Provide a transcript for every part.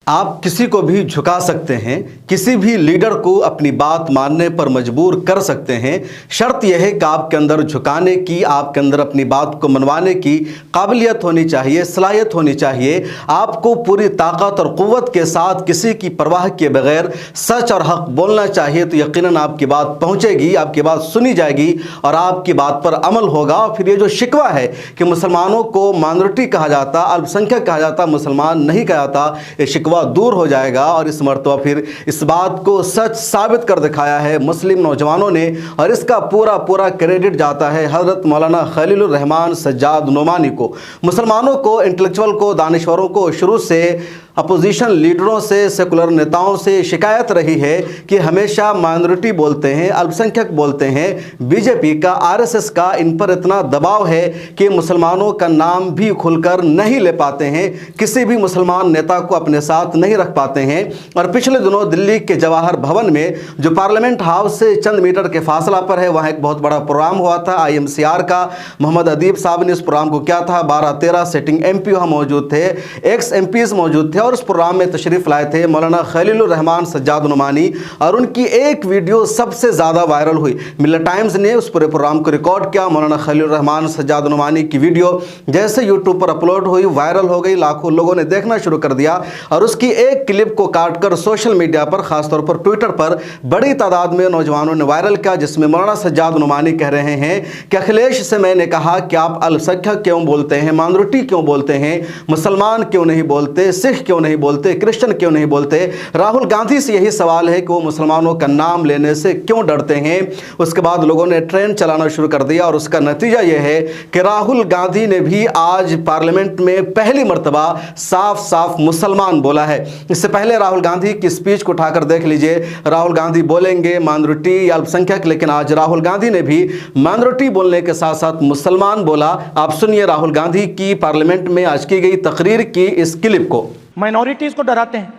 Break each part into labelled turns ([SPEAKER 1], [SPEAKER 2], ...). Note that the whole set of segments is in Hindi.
[SPEAKER 1] आप किसी को भी झुका सकते हैं, किसी भी लीडर को अपनी बात मानने पर मजबूर कर सकते हैं। शर्त यह है कि आपके अंदर झुकाने की, आपके अंदर अपनी बात को मनवाने की काबिलियत होनी चाहिए, सलाहियत होनी चाहिए। आपको पूरी ताकत और क़ुव्वत के साथ किसी की परवाह किए बगैर सच और हक बोलना चाहिए, तो यकीनन आपकी बात पहुंचेगी, आपकी बात सुनी जाएगी और आपकी बात पर अमल होगा। और फिर ये जो शिकवा है कि मुसलमानों को माइनॉरिटी कहा जाता, अल्पसंख्यक कहा जाता, मुसलमान नहीं कहा जाता, ये शिकवा दूर हो जाएगा। और इस मर्तबा फिर इस बात को सच साबित कर दिखाया है मुस्लिम नौजवानों ने, और इसका पूरा क्रेडिट जाता है हज़रत मौलाना खलीलुर रहमान सज्जाद नोमानी को। मुसलमानों को, इंटेलेक्चुअल को, दानिश्वरों को शुरू से अपोजिशन लीडरों से, सेकुलर नेताओं से शिकायत रही है कि हमेशा माइनॉरिटी बोलते हैं, अल्पसंख्यक बोलते हैं। बीजेपी का, आरएसएस का इन पर इतना दबाव है कि मुसलमानों का नाम भी खुलकर नहीं ले पाते हैं, किसी भी मुसलमान नेता को अपने साथ नहीं रख पाते हैं। और पिछले दिनों दिल्ली के जवाहर भवन में, जो पार्लियामेंट हाउस से चंद मीटर के फासला पर है, वहाँ एक बहुत बड़ा प्रोग्राम हुआ था IMCR का। मोहम्मद अदीब साहब ने इस प्रोग्राम को किया था। 12-13 सिटिंग MP वहाँ मौजूद थे, एक्स MPs मौजूद थे और उस प्रोग्राम में तशरीफ लाए थे मौलाना खलीलुर रहमान सज्जाद नोमानी। और उनकी एक वीडियो सबसे ज़्यादा वायरल हुई। मिल्लत टाइम्स ने उस पूरे प्रोग्राम को रिकॉर्ड किया। मौलाना खलीलुर रहमान सज्जाद नोमानी की वीडियो जैसे यूट्यूब पर अपलोड हुई, वायरल हो गई, लाखों लोगों ने देखना शुरू कर दिया। और उसकी एक क्लिप को काटकर सोशल मीडिया पर, खासतौर पर ट्विटर पर बड़ी तादाद में नौजवानों ने वायरल किया, जिसमें मौलाना सज्जाद नोमानी कह रहे हैं कि अखिलेश से मैंने कहा कि आप अल्पसंख्यक क्यों बोलते हैं, माइनॉरिटी क्यों बोलते हैं, मुसलमान क्यों नहीं बोलते, सिख क्यों नहीं बोलते, क्रिश्चियन क्यों नहीं बोलते। राहुल गांधी से यही सवाल है कि वो मुसलमानों का नाम लेने से क्यों डरते हैं। उसके बाद लोगों ने ट्रेन चलाना शुरू कर दिया और उसका नतीजा यह है कि राहुल गांधी ने भी आज पार्लियामेंट में पहली मर्तबा साफ साफ मुसलमान बोला है। इससे पहले राहुल गांधी की स्पीच को उठाकर देख लीजिए, राहुल गांधी बोलेंगे माइनॉरिटी या अल्पसंख्यक, लेकिन आज राहुल गांधी ने भी माइनॉरिटी बोलने के साथ साथ मुसलमान बोला। आप सुनिए राहुल गांधी की पार्लियामेंट में आज की गई तकरीर की इस क्लिप को।
[SPEAKER 2] माइनॉरिटीज को डराते हैं?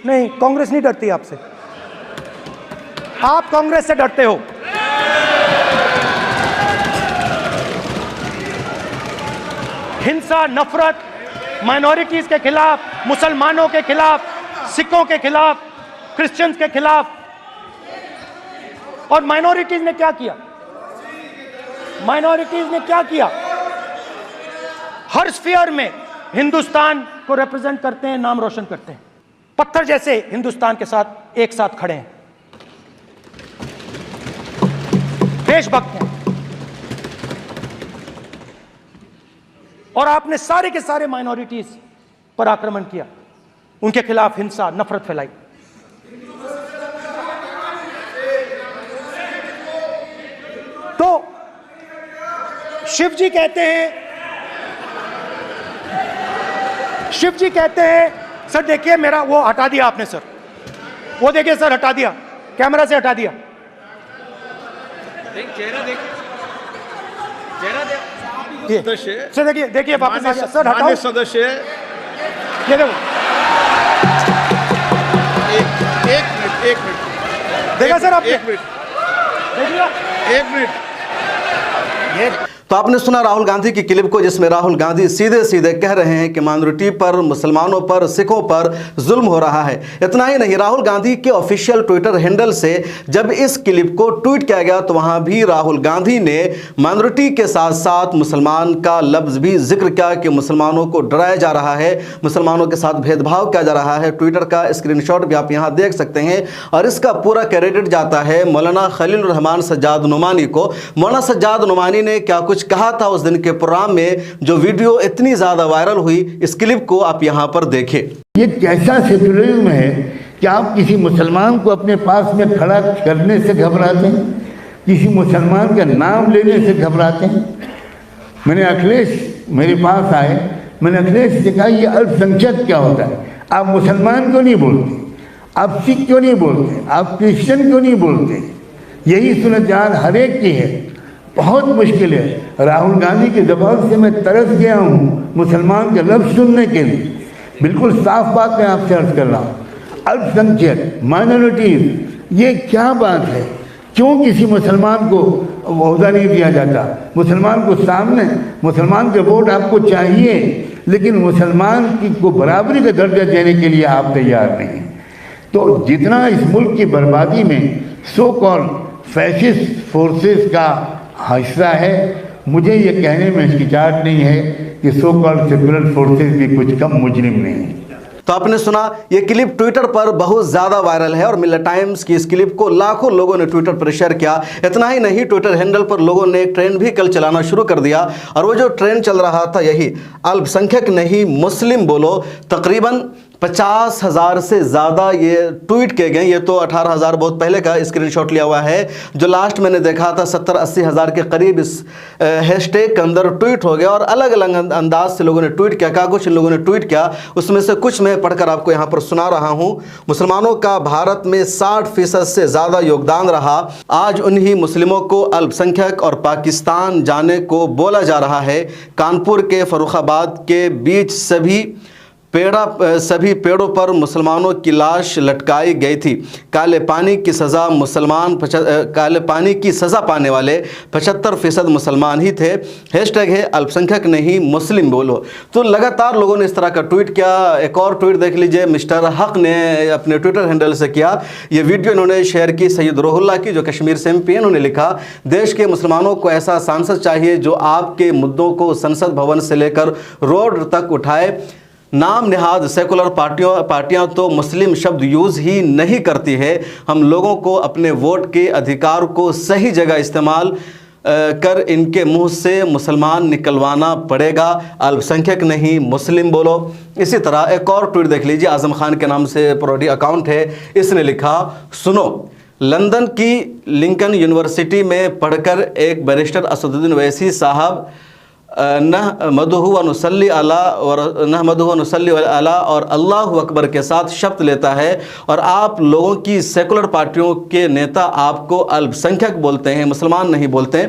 [SPEAKER 2] नहीं, कांग्रेस नहीं डरती आपसे, आप कांग्रेस से डरते हो। हिंसा, नफरत माइनॉरिटीज के खिलाफ, मुसलमानों के खिलाफ, सिखों के खिलाफ, क्रिश्चियंस के खिलाफ। और माइनॉरिटीज ने क्या किया? माइनॉरिटीज ने क्या किया? हर स्फीयर में हिंदुस्तान को रिप्रेजेंट करते हैं, नाम रोशन करते हैं, पत्थर जैसे हिंदुस्तान के साथ एक साथ खड़े हैं, देशभक्त हैं। और आपने सारे के सारे माइनॉरिटीज पर आक्रमण किया, उनके खिलाफ हिंसा, नफरत फैलाई। तो शिव जी कहते हैं, सर देखिए मेरा, वो हटा दिया आपने सर, वो देखिए सर, हटा दिया, कैमरा से हटा दिया।
[SPEAKER 3] चेहरा
[SPEAKER 2] सर देखिए वापस आ गया सर, हटाओ
[SPEAKER 3] सदस्य।
[SPEAKER 2] ये देखो,
[SPEAKER 3] एक मिनट
[SPEAKER 2] देखा सर आपने?
[SPEAKER 3] एक मिनट
[SPEAKER 2] ये
[SPEAKER 1] तो आपने सुना राहुल गांधी की क्लिप को, जिसमें राहुल गांधी सीधे सीधे कह रहे हैं कि माइनॉरिटी पर, मुसलमानों पर, सिखों पर जुल्म हो रहा है। इतना ही नहीं, राहुल गांधी के ऑफिशियल ट्विटर हैंडल से जब इस क्लिप को ट्वीट किया गया तो वहां भी राहुल गांधी ने माइनॉरिटी के साथ साथ मुसलमान का लफ्ज भी जिक्र किया कि मुसलमानों को डराया जा रहा है, मुसलमानों के साथ भेदभाव किया जा रहा है। ट्विटर का स्क्रीनशॉट भी आप यहां देख सकते हैं। और इसका पूरा क्रेडिट जाता है मौलाना खलीलुर रहमान सज्जाद नोमानी को। मौलाना सज्जाद नोमानी ने क्या कुछ कहा था उस दिन के प्रोग्राम में, जो वीडियो इतनी ज्यादा वायरल हुई। इस क्लिप को आप यहां पर देखें।
[SPEAKER 4] ये कैसा सेकुलरिज्म है कि आप किसी मुसलमान को अपने पास में खड़ा करने से घबराते हैं, किसी मुसलमान का नाम लेने से घबराते हैं। मैंने अखिलेश मेरे पास आए, मैंने अखिलेश से कहा ये अल्पसंख्यक क्या होता है? आप मुसलमान क्यों नहीं बोलते, आप सिख क्यों नहीं बोलते, आप क्रिश्चियन क्यों नहीं बोलते? यही सूरत-ए-हाल हर एक की है। बहुत मुश्किल है। राहुल गांधी के दबाव से मैं तरस गया हूँ मुसलमान के लफ्ज़ सुनने के लिए। बिल्कुल साफ बात मैं आपसे अर्ज कर रहा हूँ। अल्पसंख्यक, माइनॉरिटीज़, ये क्या बात है? क्यों किसी मुसलमान को ओहदा नहीं दिया जाता? मुसलमान को सामने, मुसलमान के वोट आपको चाहिए, लेकिन मुसलमान को बराबरी का दर्जा देने के लिए आप तैयार नहीं हैं। तो जितना इस मुल्क की बर्बादी में सो कॉल्ड फैसिस्ट फोर्सेस का हिस्सा है, मुझे ये कहने में हिचकिचाहट नहीं है कि सो कॉल्ड सेकुलर फोर्सेस भी कुछ कम मुजरिम नहीं है।
[SPEAKER 1] तो आपने सुना, ये क्लिप ट्विटर पर बहुत ज़्यादा वायरल है और मिल्लत टाइम्स की इस क्लिप को लाखों लोगों ने ट्विटर पर शेयर किया। इतना ही नहीं, ट्विटर हैंडल पर लोगों ने एक ट्रेंड भी कल चलाना शुरू कर दिया और वो जो ट्रेंड चल रहा था यही अल्पसंख्यक नहीं मुस्लिम बोलो। तकरीबन 50,000 से ज़्यादा ये ट्वीट किए गए। ये तो 18,000 बहुत पहले का स्क्रीनशॉट लिया हुआ है। जो लास्ट मैंने देखा था 70-80 हज़ार के करीब इस हैशटैग के अंदर ट्वीट हो गया और अलग अलग अंदाज से लोगों ने ट्वीट किया। क्या कुछ इन लोगों ने ट्वीट किया, उसमें से कुछ मैं पढ़कर आपको यहाँ पर सुना रहा हूँ। मुसलमानों का भारत में 60% से ज़्यादा योगदान रहा। आज उन्हीं मुस्लिमों को अल्पसंख्यक और पाकिस्तान जाने को बोला जा रहा है। कानपुर के फर्रुखाबाद के बीच सभी पेड़ों पर मुसलमानों की लाश लटकाई गई थी। काले पानी की सज़ा पाने वाले 75% मुसलमान ही थे। हैशटैग है अल्पसंख्यक नहीं मुस्लिम बोलो। तो लगातार लोगों ने इस तरह का ट्वीट किया। एक और ट्वीट देख लीजिए, मिस्टर हक ने अपने ट्विटर हैंडल से किया। ये वीडियो इन्होंने शेयर की सैयद रोहुल्ला की, जो कश्मीर से MP। इन्होंने लिखा, देश के मुसलमानों को ऐसा सांसद चाहिए जो आपके मुद्दों को संसद भवन से लेकर रोड तक उठाए। नाम नेहाद सेकुलर पार्टियां तो मुस्लिम शब्द यूज़ ही नहीं करती है। हम लोगों को अपने वोट के अधिकार को सही जगह इस्तेमाल कर इनके मुंह से मुसलमान निकलवाना पड़ेगा। अल्पसंख्यक नहीं मुस्लिम बोलो। इसी तरह एक और ट्वीट देख लीजिए, आजम खान के नाम से प्रोडी अकाउंट है। इसने लिखा, सुनो, लंदन की लिंकन यूनिवर्सिटी में पढ़कर एक बैरिस्टर असदुद्दीन वैसी साहब नहमदुहु व नुसल्ली अला और अल्लाहु अकबर के साथ शपथ लेता है और आप लोगों की सेकुलर पार्टियों के नेता आपको अल्पसंख्यक बोलते हैं, मुसलमान नहीं बोलते।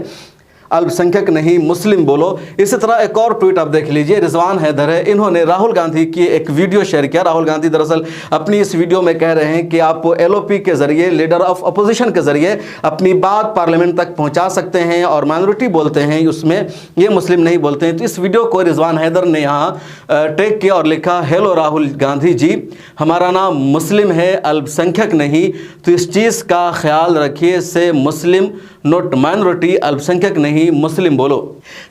[SPEAKER 1] अल्पसंख्यक नहीं मुस्लिम बोलो। इसी तरह एक और ट्वीट आप देख लीजिए, रिजवान हैदर है। इन्होंने राहुल गांधी की एक वीडियो शेयर किया। राहुल गांधी दरअसल अपनी इस वीडियो में कह रहे हैं कि आप LOP के ज़रिए, लीडर ऑफ अपोजिशन के ज़रिए अपनी बात पार्लियामेंट तक पहुंचा सकते हैं और माइनॉरिटी बोलते हैं, उसमें ये मुस्लिम नहीं बोलते हैं। तो इस वीडियो को रिजवान हैदर ने यहाँ टैग किया और लिखा, हेलो राहुल गांधी जी, हमारा नाम मुस्लिम है, अल्पसंख्यक नहीं, तो इस चीज़ का ख्याल रखिए, से मुस्लिम नोट माइनॉरिटी, अल्पसंख्यक नहीं मुस्लिम बोलो।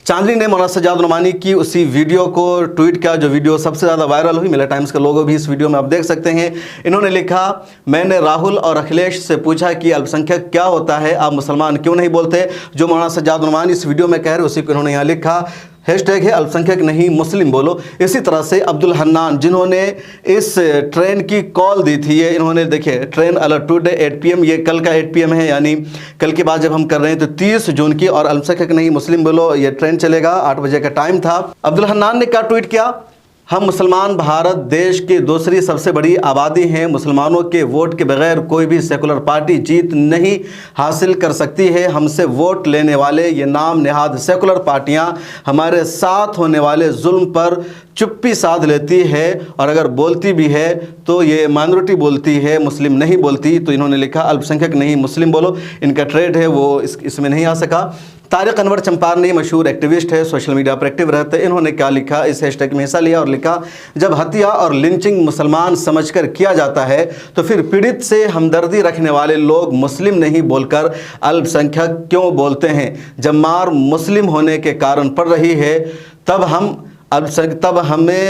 [SPEAKER 1] चांदनी ने मौलाना सज्जाद नुमानी की उसी वीडियो को ट्वीट किया जो वीडियो सबसे ज़्यादा वायरल हुई। मिल्लत टाइम्स का लोगो भी इस वीडियो में आप देख सकते हैं। इन्होंने लिखा, मैंने राहुल और अखिलेश से पूछा कि अल्पसंख्यक क्या होता है, आप मुसलमान क्यों नहीं बोलते। जो मौलाना सज्जाद नुमानी इस वीडियो में कह रहे उसी को इन्होंने यहाँ लिखा। हैशटैग है अल्पसंख्यक नहीं मुस्लिम बोलो। इसी तरह से अब्दुल हन्नान, जिन्होंने इस ट्रेन की कॉल दी थी, ये इन्होंने देखिए, ट्रेन अलर्ट टुडे 8 PM, ये कल का 8 PM है, यानी कल की बात जब हम कर रहे हैं तो 30 जून की, और अल्पसंख्यक नहीं मुस्लिम बोलो ये ट्रेन चलेगा, 8 बजे का टाइम था। अब्दुल हन्नान ने क्या ट्वीट किया, हम मुसलमान भारत देश की दूसरी सबसे बड़ी आबादी हैं। मुसलमानों के वोट के बगैर कोई भी सेकुलर पार्टी जीत नहीं हासिल कर सकती है। हमसे वोट लेने वाले ये नाम नेहाद सेकुलर पार्टियां हमारे साथ होने वाले जुल्म पर चुप्पी साध लेती है और अगर बोलती भी है तो ये माइनॉरिटी बोलती है, मुस्लिम नहीं बोलती। तो इन्होंने लिखा अल्पसंख्यक नहीं मुस्लिम बोलो। इनका ट्रेड है वो इसमें नहीं आ सका। तारिक अनवर चंपारनी मशहूर एक्टिविस्ट है, सोशल मीडिया पर एक्टिव रहते हैं। इन्होंने क्या लिखा, इस हैशटैग में हिस्सा लिया और लिखा, जब हत्या और लिंचिंग मुसलमान समझकर किया जाता है तो फिर पीड़ित से हमदर्दी रखने वाले लोग मुस्लिम नहीं बोलकर अल्पसंख्यक क्यों बोलते हैं। जब मार मुस्लिम होने के कारण पड़ रही है तब हमें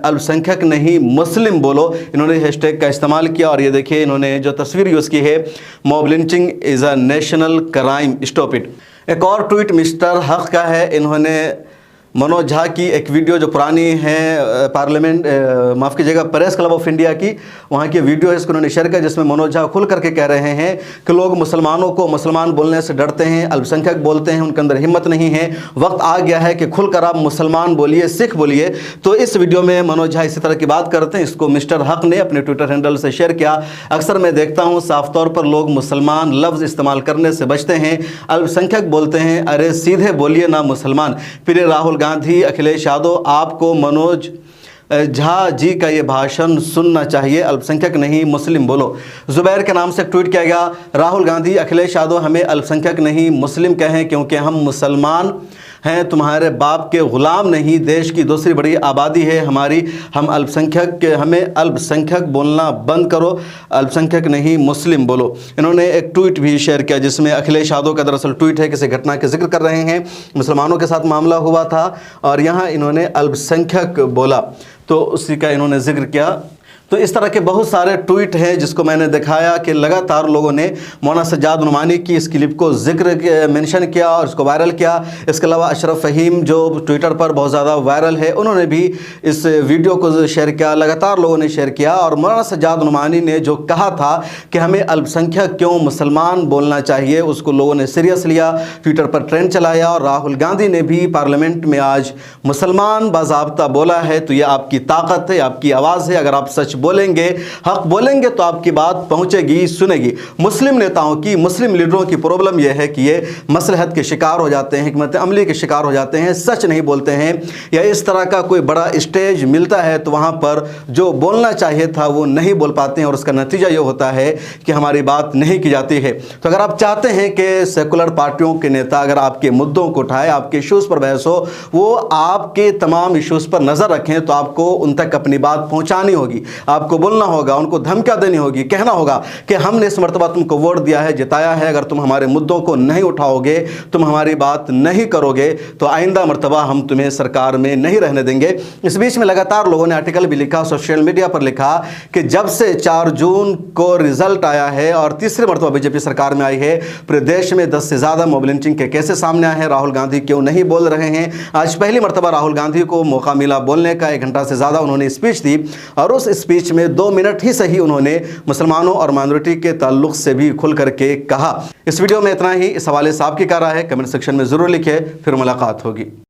[SPEAKER 1] अल्पसंख्यक नहीं मुस्लिम बोलो। इन्होंने हैशटैग का इस्तेमाल किया और ये देखिए इन्होंने जो तस्वीर यूज़ की है, mob lynching is a national crime, stop it. एक और ट्वीट मिस्टर हक का है। इन्होंने मनोज झा की एक वीडियो जो पुरानी है, पार्लियामेंट माफ़ कीजिएगा प्रेस क्लब ऑफ इंडिया की, वहाँ की वीडियो है, इसको उन्होंने शेयर किया, जिसमें मनोज झा खुल करके कह रहे हैं कि लोग मुसलमानों को मुसलमान बोलने से डरते हैं, अल्पसंख्यक बोलते हैं, उनके अंदर हिम्मत नहीं है। वक्त आ गया है कि खुलकर आप मुसलमान बोलिए, सिख बोलिए। तो इस वीडियो में मनोज झा इसी तरह की बात करते हैं। इसको मिस्टर हक ने अपने ट्विटर हैंडल से शेयर किया। अक्सर मैं देखता हूँ साफ तौर पर लोग मुसलमान लफ्ज़ इस्तेमाल करने से बचते हैं, अल्पसंख्यक बोलते हैं। अरे सीधे बोलिए ना मुसलमान। फिर राहुल गांधी, अखिलेश यादव, आपको मनोज झा जी का ये भाषण सुनना चाहिए। अल्पसंख्यक नहीं मुस्लिम बोलो। जुबैर के नाम से ट्वीट किया गया, राहुल गांधी, अखिलेश यादव, हमें अल्पसंख्यक नहीं मुस्लिम कहें क्योंकि हम मुसलमान हैं तुम्हारे बाप के ग़ुलाम नहीं, देश की दूसरी बड़ी आबादी है हमारी, हमें अल्पसंख्यक बोलना बंद करो, अल्पसंख्यक नहीं मुस्लिम बोलो। इन्होंने एक ट्वीट भी शेयर किया जिसमें अखिलेश यादव का दरअसल ट्वीट है, किसी घटना के जिक्र कर रहे हैं, मुसलमानों के साथ मामला हुआ था और यहाँ इन्होंने अल्पसंख्यक बोला तो उसी का इन्होंने जिक्र किया। तो इस तरह के बहुत सारे ट्वीट हैं जिसको मैंने दिखाया कि लगातार लोगों ने मौलाना सज्जाद नुमानी की इस क्लिप को जिक्र मेंशन किया और इसको वायरल किया। इसके अलावा अशरफ फ़हीम जो ट्विटर पर बहुत ज़्यादा वायरल है, उन्होंने भी इस वीडियो को शेयर किया, लगातार लोगों ने शेयर किया। और मौलाना सज्जाद नुमानी ने जो कहा था कि हमें अल्पसंख्यक क्यों मुसलमान बोलना चाहिए, उसको लोगों ने सीरियस लिया, ट्विटर पर ट्रेंड चलाया। और राहुल गांधी ने भी पार्लियामेंट में आज मुसलमान बाज़ाब्ता बोला है। तो ये आपकी ताकत है, आपकी आवाज़ है। अगर आप सच बोलेंगे, हक बोलेंगे तो आपकी बात पहुंचेगी, सुनेगी। मुस्लिम नेताओं की, मुस्लिम लीडरों की प्रॉब्लम यह है कि ये मसलहत के शिकार हो जाते हैं, हिकमत अमली के शिकार हो जाते हैं, सच नहीं बोलते हैं। या इस तरह का कोई बड़ा स्टेज मिलता है तो वहां पर जो बोलना चाहिए था वो नहीं बोल पाते हैं और उसका नतीजा ये होता है कि हमारी बात नहीं की जाती है। तो अगर आप चाहते हैं कि सेकुलर पार्टियों के नेता अगर आपके मुद्दों को उठाए, आपके इशूज़ पर बहस हो, वो आपके तमाम इशूज़ पर नज़र रखें, तो आपको उन तक अपनी बात पहुंचानी होगी, आपको बोलना होगा, उनको धमकियां देनी होगी, कहना होगा कि हमने इस मर्तबा तुमको वोट दिया है, जिताया है, अगर तुम हमारे मुद्दों को नहीं उठाओगे, तुम हमारी बात नहीं करोगे तो आइंदा मर्तबा हम तुम्हें सरकार में नहीं रहने देंगे। इस बीच में लगातार लोगों ने आर्टिकल भी लिखा, सोशल मीडिया पर लिखा कि जब से 4 जून को रिजल्ट आया है और तीसरी मर्तबा बीजेपी सरकार में आई है, पूरे देश में 10 से ज़्यादा मॉब लिंचिंग के केसेस सामने आए हैं। राहुल गांधी क्यों नहीं बोल रहे हैं? आज पहली मर्तबा राहुल गांधी को मौका मिला बोलने का, 1 घंटा से ज़्यादा उन्होंने स्पीच दी और उस स्पीच में 2 मिनट ही सही उन्होंने मुसलमानों और माइनॉरिटी के ताल्लुक से भी खुल करके कहा। इस वीडियो में इतना ही। इस हवाले से आपकी क्या राय है कमेंट सेक्शन में ज़रूर लिखें। फिर मुलाकात होगी।